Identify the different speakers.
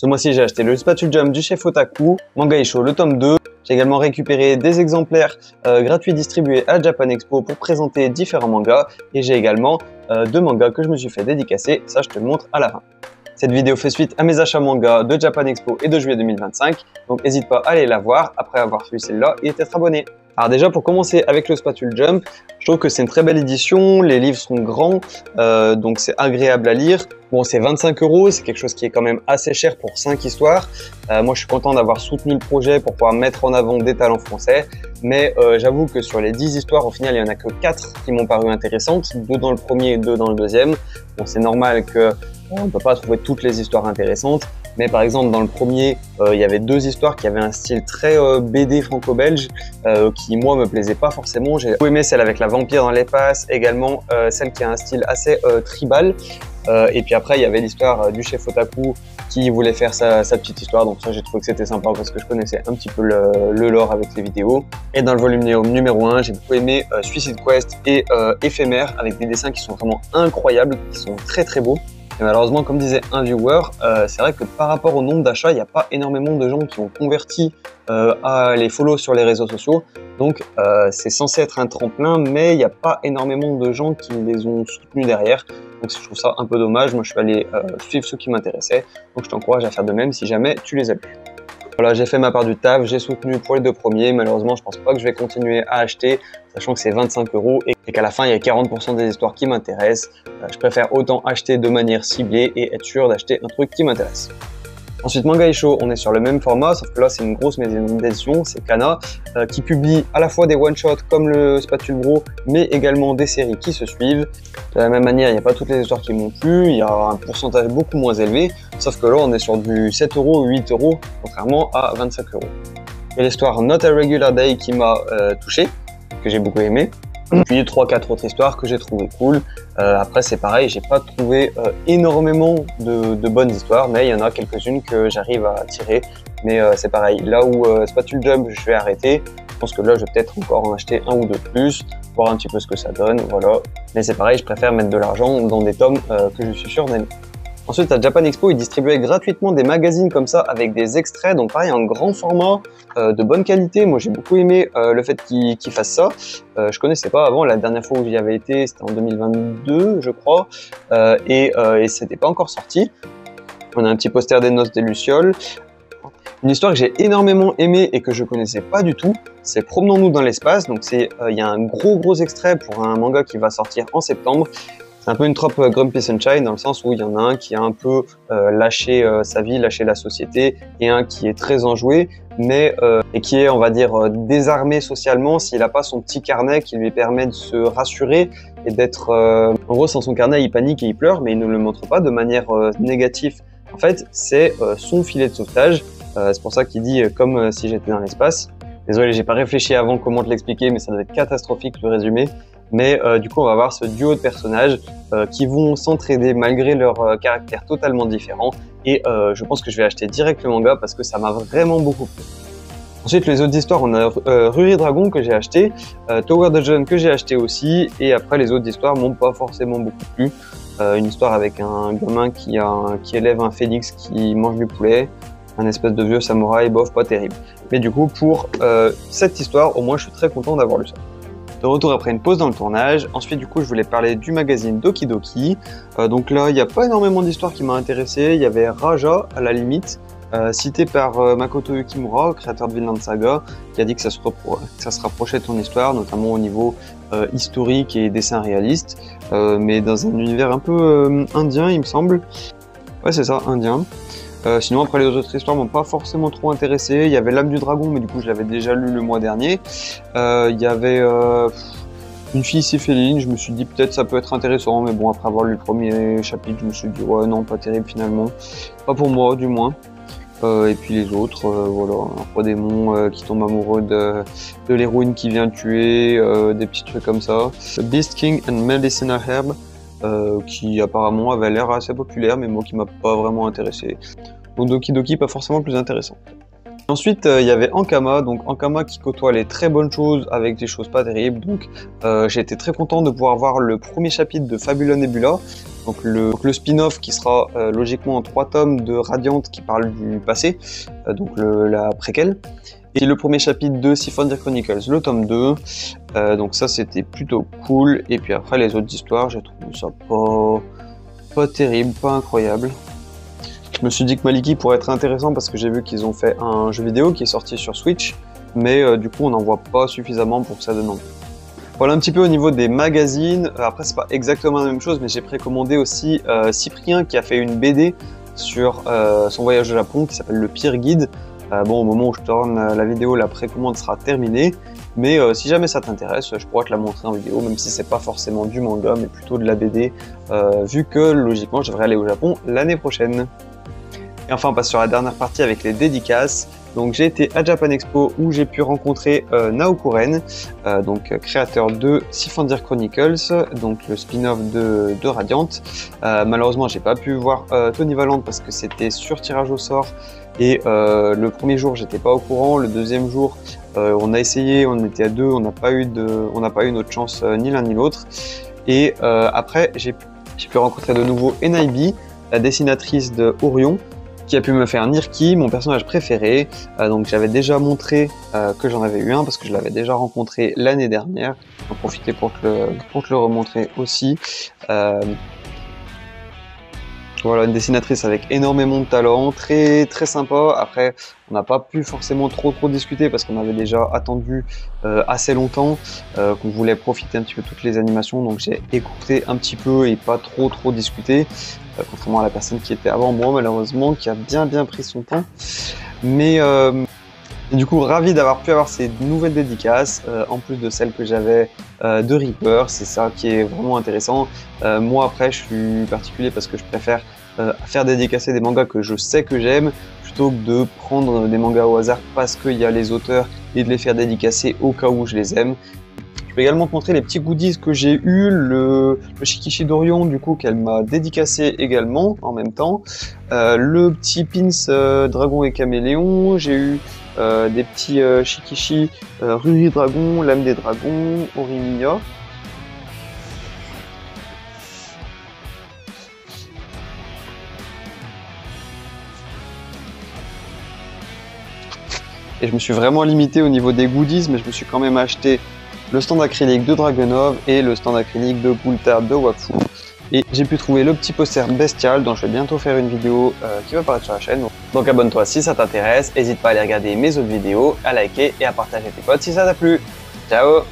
Speaker 1: Ce mois-ci, j'ai acheté le Spatule Jump du chef Otaku, Manga Isho, le tome 2. J'ai également récupéré des exemplaires gratuits distribués à Japan Expo pour présenter différents mangas. Et j'ai également 2 mangas que je me suis fait dédicacer, ça je te le montre à la fin. Cette vidéo fait suite à mes achats manga de Japan Expo et de juillet 2025, donc n'hésite pas à aller la voir après avoir vu celle-là et t'être abonné. Alors déjà pour commencer avec le Spatule Jump, je trouve que c'est une très belle édition, les livres sont grands, donc c'est agréable à lire. Bon, c'est 25 €, c'est quelque chose qui est quand même assez cher pour 5 histoires. Moi je suis content d'avoir soutenu le projet pour pouvoir mettre en avant des talents français, mais j'avoue que sur les 10 histoires, au final il n'y en a que 4 qui m'ont paru intéressantes, 2 dans le premier et 2 dans le deuxième. Bon, c'est normal que on ne peut pas trouver toutes les histoires intéressantes, mais par exemple dans le premier, il y avait 2 histoires qui avaient un style très BD franco-belge, qui moi me plaisait pas forcément. J'ai beaucoup aimé celle avec la vampire dans les passes, également celle qui a un style assez tribal. Et puis après il y avait l'histoire du chef Otaku qui voulait faire sa petite histoire, donc ça j'ai trouvé que c'était sympa parce que je connaissais un petit peu le lore avec les vidéos. Et dans le volume numéro 1, j'ai beaucoup aimé Suicide Quest et Éphémère, avec des dessins qui sont vraiment incroyables, qui sont très très beaux. Et malheureusement, comme disait un viewer, c'est vrai que par rapport au nombre d'achats, il n'y a pas énormément de gens qui ont converti à les follow sur les réseaux sociaux. Donc c'est censé être un tremplin, mais il n'y a pas énormément de gens qui les ont soutenus derrière. Donc je trouve ça un peu dommage. Moi je suis allé suivre ceux qui m'intéressaient. Donc je t'encourage à faire de même si jamais tu les as lus. Voilà, j'ai fait ma part du taf, j'ai soutenu pour les 2 premiers. Malheureusement, je pense pas que je vais continuer à acheter, sachant que c'est 25 € et qu'à la fin, il y a 40% des histoires qui m'intéressent. Je préfère autant acheter de manière ciblée et être sûr d'acheter un truc qui m'intéresse. Ensuite, Manga Isho, on est sur le même format, sauf que là, c'est une grosse maison d'édition, c'est Kana, qui publie à la fois des one-shots comme le Spatule Bro, mais également des séries qui se suivent. De la même manière, il n'y a pas toutes les histoires qui m'ont plu, il y a un pourcentage beaucoup moins élevé, sauf que là, on est sur du 7 €, 8 €, contrairement à 25 €. Et l'histoire Not a Regular Day qui m'a touché, que j'ai beaucoup aimé. Puis 3-4 autres histoires que j'ai trouvé cool. Après c'est pareil, j'ai pas trouvé énormément de bonnes histoires, mais il y en a quelques-unes que j'arrive à tirer. Mais c'est pareil, là où Spatule Jump je vais arrêter, je pense que là je vais peut-être encore en acheter 1 ou 2 de plus, voir un petit peu ce que ça donne, voilà. Mais c'est pareil, je préfère mettre de l'argent dans des tomes que je suis sûr d'aimer. Ensuite, à Japan Expo, ils distribuaient gratuitement des magazines comme ça avec des extraits, donc pareil, en grand format, de bonne qualité. Moi, j'ai beaucoup aimé le fait qu'ils fassent ça. Je connaissais pas avant, la dernière fois où j'y avais été, c'était en 2022, je crois, et c'était pas encore sorti. On a un petit poster des Noces des Lucioles. Une histoire que j'ai énormément aimée et que je connaissais pas du tout, c'est Promenons-nous dans l'espace. Donc il y a un gros extrait pour un manga qui va sortir en septembre. C'est un peu une trope Grumpy Sunshine dans le sens où il y en a un qui a un peu lâché sa vie, lâché la société, et un qui est très enjoué, mais et qui est, on va dire, désarmé socialement s'il n'a pas son petit carnet qui lui permet de se rassurer et d'être... En gros, sans son carnet, il panique et il pleure, mais il ne le montre pas de manière négative. En fait, c'est son filet de sauvetage. C'est pour ça qu'il dit comme si j'étais dans l'espace. Désolé, j'ai pas réfléchi avant comment te l'expliquer, mais ça doit être catastrophique le résumé. Mais du coup, on va avoir ce duo de personnages qui vont s'entraider malgré leur caractère totalement différent. Et je pense que je vais acheter direct le manga parce que ça m'a vraiment beaucoup plu. Ensuite, les autres histoires, on a Ruri Dragon que j'ai acheté, Tower Dungeon que j'ai acheté aussi. Et après, les autres histoires m'ont pas forcément beaucoup plu. Une histoire avec un gamin qui élève un phénix qui mange du poulet. Un espèce de vieux samouraï, bof, pas terrible. Mais du coup, pour cette histoire, au moins, je suis très content d'avoir lu ça. De retour après une pause dans le tournage. Ensuite, du coup, je voulais parler du magazine Doki Doki. Donc là, il n'y a pas énormément d'histoires qui m'ont intéressé. Il y avait Raja, à la limite, cité par Makoto Yukimura, créateur de Vinland Saga, qui a dit que ça se rapprochait de ton histoire, notamment au niveau historique et dessin réaliste, mais dans un univers un peu indien, il me semble. Ouais, c'est ça, indien. Sinon, après, les autres histoires m'ont pas forcément trop intéressé. Il y avait L'âme du dragon, mais du coup, je l'avais déjà lu le mois dernier. Il y avait Une fille si féline. Je me suis dit peut-être ça peut être intéressant, mais bon, après avoir lu le premier chapitre, je me suis dit ouais, non, pas terrible finalement. Pas pour moi, du moins. Et puis les autres, voilà, un roi démon qui tombe amoureux de l'héroïne qui vient tuer, des petits trucs comme ça. Beast King and Medicinal Herb. Qui apparemment avait l'air assez populaire, mais moi qui m'a pas vraiment intéressé. Donc Doki Doki, pas forcément le plus intéressant. Ensuite, il y avait Ankama, donc Ankama qui côtoie les très bonnes choses avec des choses pas terribles. Donc, j'ai été très content de pouvoir voir le premier chapitre de Fabula Nebula, donc le spin-off qui sera logiquement en 3 tomes de Radiant qui parle du passé, donc la préquelle. Et le premier chapitre de Siphodir Chronicles, le tome 2. Donc ça, c'était plutôt cool. Et puis après, les autres histoires, j'ai trouvé ça pas terrible, pas incroyable. Je me suis dit que Maliki pourrait être intéressant parce que j'ai vu qu'ils ont fait un jeu vidéo qui est sorti sur Switch, mais du coup on n'en voit pas suffisamment pour que ça donne envie. Voilà un petit peu au niveau des magazines. Après c'est pas exactement la même chose, mais j'ai précommandé aussi Cyprien qui a fait une BD sur son voyage au Japon qui s'appelle Le Pire Guide. Bon, au moment où je tourne la vidéo, la précommande sera terminée, mais si jamais ça t'intéresse, je pourrais te la montrer en vidéo, même si c'est pas forcément du manga, mais plutôt de la BD, vu que logiquement je devrais aller au Japon l'année prochaine. Et enfin, on passe sur la dernière partie avec les dédicaces. Donc j'ai été à Japan Expo où j'ai pu rencontrer Naoko Ren, donc créateur de Siphodir Chronicles, donc le spin-off de Radiant. Malheureusement, j'ai pas pu voir Tony Valente parce que c'était sur tirage au sort. Et le premier jour, j'étais pas au courant. Le deuxième jour, on a essayé, on était à 2, on n'a pas eu notre chance ni l'un ni l'autre. Et après, j'ai pu rencontrer de nouveau Enaibi, la dessinatrice de Orion, qui a pu me faire Nirki, mon personnage préféré. Donc j'avais déjà montré que j'en avais eu un parce que je l'avais déjà rencontré l'année dernière. J'en profiter pour te le remontrer aussi. Voilà, une dessinatrice avec énormément de talent, très très sympa. Après, on n'a pas pu forcément trop discuter parce qu'on avait déjà attendu assez longtemps, qu'on voulait profiter un petit peu de toutes les animations. Donc j'ai écouté un petit peu et pas trop discuté, contrairement à la personne qui était avant moi malheureusement, qui a bien pris son temps. Mais et du coup, ravi d'avoir pu avoir ces nouvelles dédicaces, en plus de celles que j'avais de Reaper. C'est ça qui est vraiment intéressant. Moi, après, je suis particulier parce que je préfère faire dédicacer des mangas que je sais que j'aime, plutôt que de prendre des mangas au hasard parce qu'il y a les auteurs et de les faire dédicacer au cas où je les aime. Je vais également te montrer les petits goodies que j'ai eu, le Shikishi d'Orion du coup qu'elle m'a dédicacé également en même temps, le petit pins Dragon et Caméléon, j'ai eu des petits Shikishi Ruri Dragon, Lame des Dragons, Orimiya. Et je me suis vraiment limité au niveau des goodies, mais je me suis quand même acheté le stand acrylique de Dragunov et le stand acrylique de Poultard de Wakfu. Et j'ai pu trouver le petit poster bestial dont je vais bientôt faire une vidéo qui va apparaître sur la chaîne. Donc abonne-toi si ça t'intéresse, n'hésite pas à aller regarder mes autres vidéos, à liker et à partager tes potes si ça t'a plu. Ciao!